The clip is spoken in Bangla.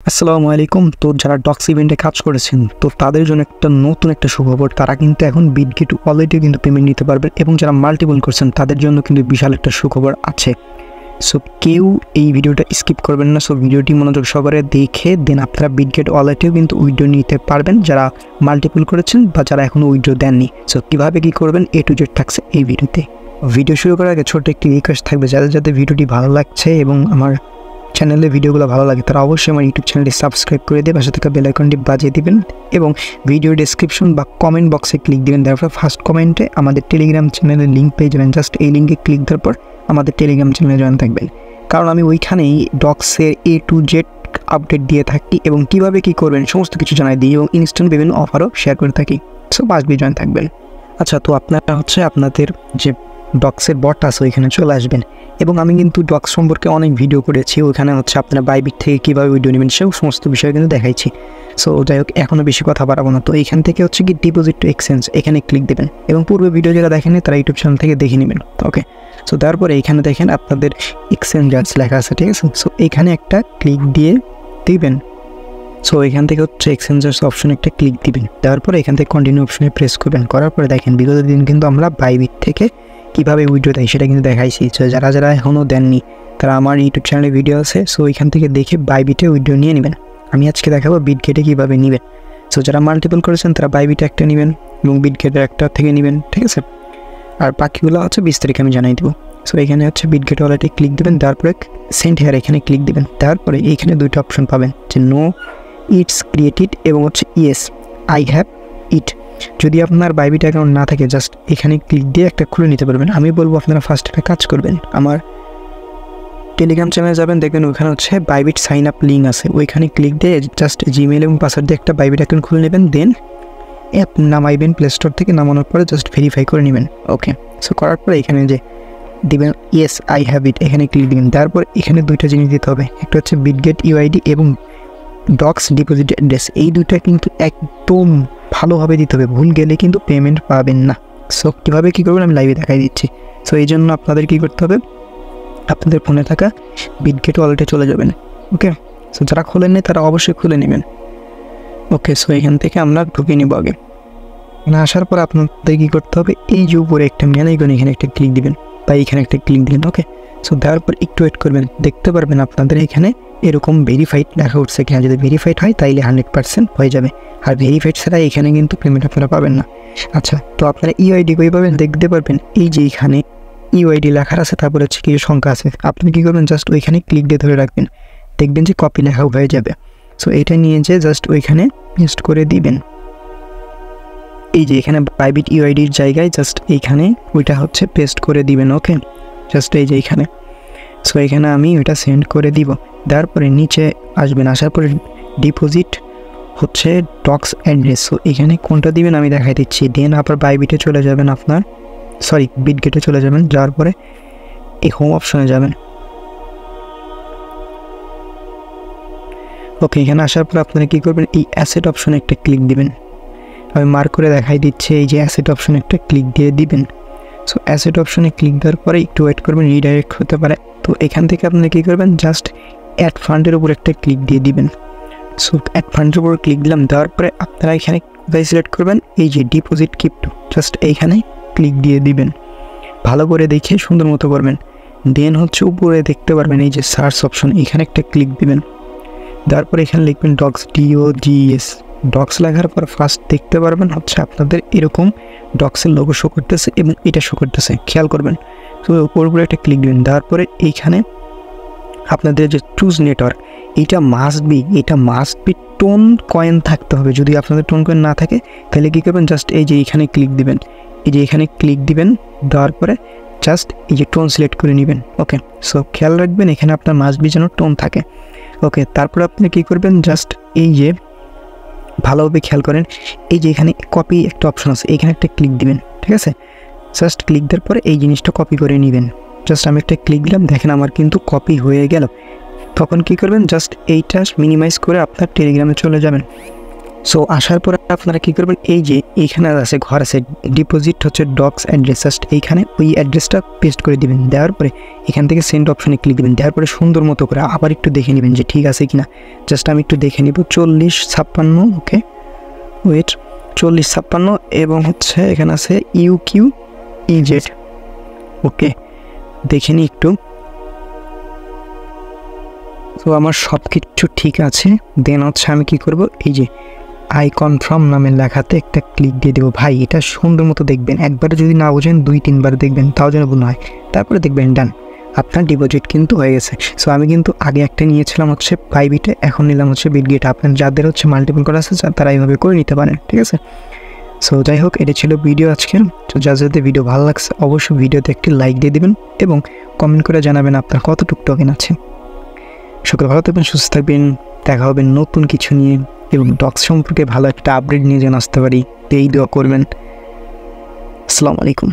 আসসালামু আলাইকুম। তো যারা ডক্স ইভেন্টে কাজ করেছেন তো তাদের জন্য নতুন একটা সুখবর, তারা কিন্তু এখন বিটগেট ওয়ালেটে কিন্তু পেমেন্ট নিতে পারবেন এবং যারা মাল্টিপল করছেন তাদের জন্য কিন্তু বিশাল একটা সুখবর আছে। সো কেউ এই ভিডিওটা স্কিপ করবেন না। সো ভিডিওটি মনোযোগ সহকারে দেখে দেন আপনারা বিটগেট ওয়ালেটেও কিন্তু উইথড্র নিতে পারবেন যারা মাল্টিপল করেছেন বা যারা এখনও উইথড্র দেননি। সো কীভাবে কী করবেন A to Z থাকছে এই ভিডিওতে। ভিডিও শুরু করার আগে ছোট্ট একটি রিকোয়েস্ট থাকবে, যাদের ভিডিওটি ভালো লাগছে এবং আমার চ্যানেলে ভিডিওগুলো ভালো লাগে তারা অবশ্যই আমার ইউটিউব চ্যানেলটি সাবস্ক্রাইব করে দিয়ে পাশে থাকা বেল আইকনটি বাজিয়ে দিবেন এবং ভিডিও ডেসক্রিপশন বা কমেন্ট বক্সে ক্লিক দিবেন। তারপর ফার্স্ট কমেন্টে আমাদের টেলিগ্রাম চ্যানেলের লিঙ্ক পেয়ে যাবেন। জাস্ট এই লিঙ্কে ক্লিক দেওয়ার পর আমাদের টেলিগ্রাম চ্যানেলে জয়েন থাকবেন, কারণ আমি ওইখানেই ডক্সের A to Z আপডেট দিয়ে থাকি এবং কীভাবে কী করবেন সমস্ত কিছু জানাই দিই এবং ইনস্ট্যান্ট বিভিন্ন অফারও শেয়ার করে থাকি। সো বাসবি জয়েন থাকবেন। আচ্ছা, তো আপনারা আপনাদের যে ডক্সের বট আছে ওইখানে চলে আসবেন এবং আমি কিন্তু ডক্স সম্পর্কে অনেক ভিডিও করেছি। ওইখানে আপনার বাইবিট থেকে কীভাবে ভিডিও নেবেন সেই সমস্ত বিষয় কিন্তু দেখাইছি। সো যাই হোক, এখনও বেশি কথা বাড়াবো না। তো এইখান থেকে কি ডিপোজিট টু এক্সচেঞ্জ, এখানে ক্লিক দেবেন এবং পূর্বে ভিডিও যারা দেখেনি তারা ইউটিউব চ্যানেল থেকে দেখে নেবেন। ওকে, সো তারপরে এইখানে দেখেন আপনাদের এক্সচেঞ্জার্স লেখা আছে, ঠিক আছে। সো এইখানে একটা ক্লিক দিয়ে দিবেন। সো এখান থেকে এক্সচেঞ্জার্স অপশনে একটা ক্লিক দিবেন, তারপরে এখান থেকে কন্টিনিউ অপশনে প্রেস করবেন। করার পরে দেখেন বিগত দিন কিন্তু আমরা বাইবিট থেকে কীভাবে উইথড্র দেয় সেটা কিন্তু দেখাইছি। সো যারা এখনও দেননি তারা আমার ইউটিউব চ্যানেলে ভিডিও আছে, সো এখান থেকে দেখে বাইবিটে উইথড্র নিয়ে নেবেন। আমি আজকে দেখাবো বিটগেটে কীভাবে নেবেন। সো যারা মাল্টিপল করেছেন তারা বাইবিটে একটা নেবেন এবং বিটগেটের একটা থেকে নেবেন, ঠিক আছে। আর বাকিগুলো বিস্তারিত আমি জানাই দেবো। সো এখানে বিটগেট ওয়ালেটে ক্লিক দেবেন, তারপরে সেন্ড হেয়ার এখানে ক্লিক দেবেন। তারপরে এইখানে দুইটা অপশন পাবেন, যে নো ইটস ক্রিয়েটেড এবং ইয়েস আই হ্যাভ ইট। যদি আপনার বাইবিট অ্যাকাউন্ট না থাকে জাস্ট এখানে ক্লিক দিয়ে একটা খুলে নিতে পারবেন। আমি বলবো আপনারা ফার্স্ট একটা কাজ করবেন, আমার টেলিগ্রাম চ্যানেলে যাবেন, দেখবেন ওইখানে বাইবিট সাইন আপ লিঙ্ক আছে, ওইখানে ক্লিক দিয়ে জাস্ট জিমেল এবং পাসওয়ার্ড দিয়ে একটা বাইবিট অ্যাকাউন্ট খুলে নেবেন। দেন অ্যাপ নামাইবেন প্লে স্টোর থেকে, নামানোর পরে জাস্ট ভেরিফাই করে নেবেন। ওকে, সো করার পরে এখানে যে দিবেন ইয়েস আই হ্যাভ ইট, এখানে ক্লিক দিবেন। তারপর এখানে দুইটা জিনিস দিতে হবে, একটা বিটগেট ইউআইডি এবং ডক্স ডিপোজিট অ্যাড্রেস। এই দুইটা কিন্তু একদম ভালোভাবে দিতে হবে, ভুল গেলে কিন্তু পেমেন্ট পাবেন না। সো কীভাবে কী করবেন আমি লাইভে দেখাই দিচ্ছি। সো এই জন্য আপনাদের কী করতে হবে, আপনাদের ফোনে থাকা বিটগেট ওয়ালেটে চলে যাবেন। ওকে, সো যারা খোলেন নি তারা অবশ্যই খুলে নেবেন। ওকে, সো এখান থেকে আমরা ঢুকে নেব। আগে আসার পর আপনাদের কী করতে হবে, এই যে উপরে একটা মেন আইকন এখানে একটা ক্লিক দিবেন বা এখানে একটা ক্লিক দিবেন। ওকে, সো দেওয়ার পর একটু ওয়েট করবেন, দেখতে পারবেন আপনাদের এখানে এরকম ভেরিফাইড লেখা উঠছে। কিনা যদি ভেরিফাইড হয় তাইলে 100% হয়ে যাবে, আর ভেরিফাইড ছাড়া এখানে কিন্তু পেমেন্ট আপনারা পাবেন না। আচ্ছা, তো আপনারা ইউআইডি কী পাবেন দেখতে পারবেন, এই যে এখানে ইউআইডি লেখা আছে, তারপরে কিছু সংখ্যা আছে। আপনি কী করবেন, জাস্ট ওইখানে ক্লিক দিয়ে ধরে রাখবেন, দেখবেন যে কপি লেখা হয়ে যাবে। সো এটা নিয়ে যে জাস্ট ওইখানে পেস্ট করে দিবেন। এই যে এখানে বাইবিট ইউআইডির জায়গায় জাস্ট এইখানে ওইটা পেস্ট করে দিবেন। ওকে, জাস্ট এই যে এইখানে। সো এখানে আমি ওইটা সেন্ড করে দিব। তারপরে নিচে আসবেন, আসার পরে ডিপোজিট ডক্স অ্যাড্রেস। সো এখানে কোনটা দিবেন আমি দেখাই দিচ্ছি। দেন আবার বাইবিটে চলে যাবেন, বিটগেটে চলে যাবেন। যাওয়ার পরে এই হোম অপশনে যাবেন। ওকে, এখানে আসার পর আপনারা কী করবেন, এই অ্যাসেট অপশনে একটা ক্লিক দিবেন। আমি মার্ক করে দেখাই দিচ্ছি, এই যে অ্যাসেট অপশনে একটা ক্লিক দিয়ে দিবেন। সো অ্যাসেট অপশনে ক্লিক দেওয়ার পরে একটু ওয়েট করবেন, রিডাইরেক্ট হতে পারে। তো এখান থেকে আপনারা কী করবেন, জাস্ট অ্যাড ফান্ডের উপর একটা ক্লিক দিয়ে দিবেন। সো অ্যাড ফান্ডের উপর ক্লিক দিলাম, দেওয়ার পরে আপনারা এখানে কোথায় সিলেক্ট করবেন, এই যে ডিপোজিট ক্রিপ্টো, জাস্ট এইখানে ক্লিক দিয়ে দিবেন। ভালো করে দেখে সুন্দর মতো করবেন। দেন উপরে দেখতে পারবেন এই যে সার্চ অপশন, এখানে একটা ক্লিক দিবেন। তারপরে এখানে লিখবেন ডক্স, DOGS। ডক্স লেখার পর ফার্স্ট দেখতে পারবেন আপনাদের এরকম ডক্সের লোগো শো করতেছে এবং এটা শো করতেছে, খেয়াল করবেন। তো উপরে একটা ক্লিক দিবেন। তারপরে এইখানে আপনাদের যে চুজ নেটওয়ার্ক, এটা মাস্ট বি টোন কয়েন থাকতে হবে। যদি আপনাদের টোন কয়েন না থাকে তাহলে কী করবেন, জাস্ট এই যে এইখানে ক্লিক দিবেন, এই যে এখানে ক্লিক দিবেন। দেওয়ার পরে জাস্ট এই যে টোন সিলেক্ট করে নেবেন। ওকে, সো খেয়াল রাখবেন এখানে আপনার মাস্ট বি যেন টোন থাকে। ওকে, তারপরে আপনি কী করবেন, জাস্ট এই যে ভালোভাবে খেয়াল করেন, এই যে এখানে কপি একটা অপশন আছে, এখানে একটা ক্লিক দিবেন, ঠিক আছে। জাস্ট ক্লিক দেওয়ার পরে এই জিনিসটা কপি করে নেবেন। জাস্ট আমি একটা ক্লিক দিলাম, দেখেন আমার কিন্তু কপি হয়ে গেল। তখন কী করবেন, জাস্ট এইটা মিনিমাইজ করে আপনার টেলিগ্রামে চলে যাবেন। সো আসার পরে আপনারা কী করবেন, এই যে এইখানে আছে ঘর আছে ডিপোজিট হচ্ছে ডক্স অ্যাড্রেস, জাস্ট এইখানে ওই অ্যাড্রেসটা পেস্ট করে দিবেন। দেওয়ার পরে এখান থেকে সেন্ড অপশনে ক্লিক দিবেন। দেওয়ার পরে সুন্দর মতো করে আবার একটু দেখে নেবেন যে ঠিক আছে কিনা। জাস্ট আমি একটু দেখে নিব 4056, ওকে ওয়েট 4056 এবং হচ্ছে এখানে আছে UQEZ, ওকে দেখে নিই একটু। তো আমার সব কিছু ঠিক আছে। দেন হচ্ছে আমি কি করব, এই যে আই কনফার্ম নামের লেখাতে একটা ক্লিক দিয়ে দেবো। ভাই এটা সুন্দর মতো দেখবেন, একবারে যদি না বোঝেন 2-3 বার দেখবেন, তাও যেন ভুল হয়। তারপরে দেখবেন ডান, আপনার ডিপোজিট কিন্তু হয়ে গেছে। সো আমি কিন্তু আগে একটা নিয়েছিলাম হচ্ছে বাইবিটে, এখন নিলাম হচ্ছে বিটগেট। আপনার যাদের হচ্ছে মাল্টিপল করা আছে তারা এইভাবে করে নিতে পারেন, ঠিক আছে। সো যাই হোক, এটা ছিল ভিডিও আজকের। তো যাদের ভিডিও ভালো লাগছে অবশ্যই ভিডিওতে একটি লাইক দিয়ে দেবেন এবং কমেন্ট করে জানাবেন আপনার কতটুকু টোকেন আছে। সকলে ভালো থাকবেন, সুস্থ থাকবেন, দেখা হবে নতুন কিছু নিয়ে এবং ডক্স সম্পর্কে ভালো একটা আপডেট নিয়ে যেন আসতে পারি, এই দোয়া করবেন। আসসালামু আলাইকুম।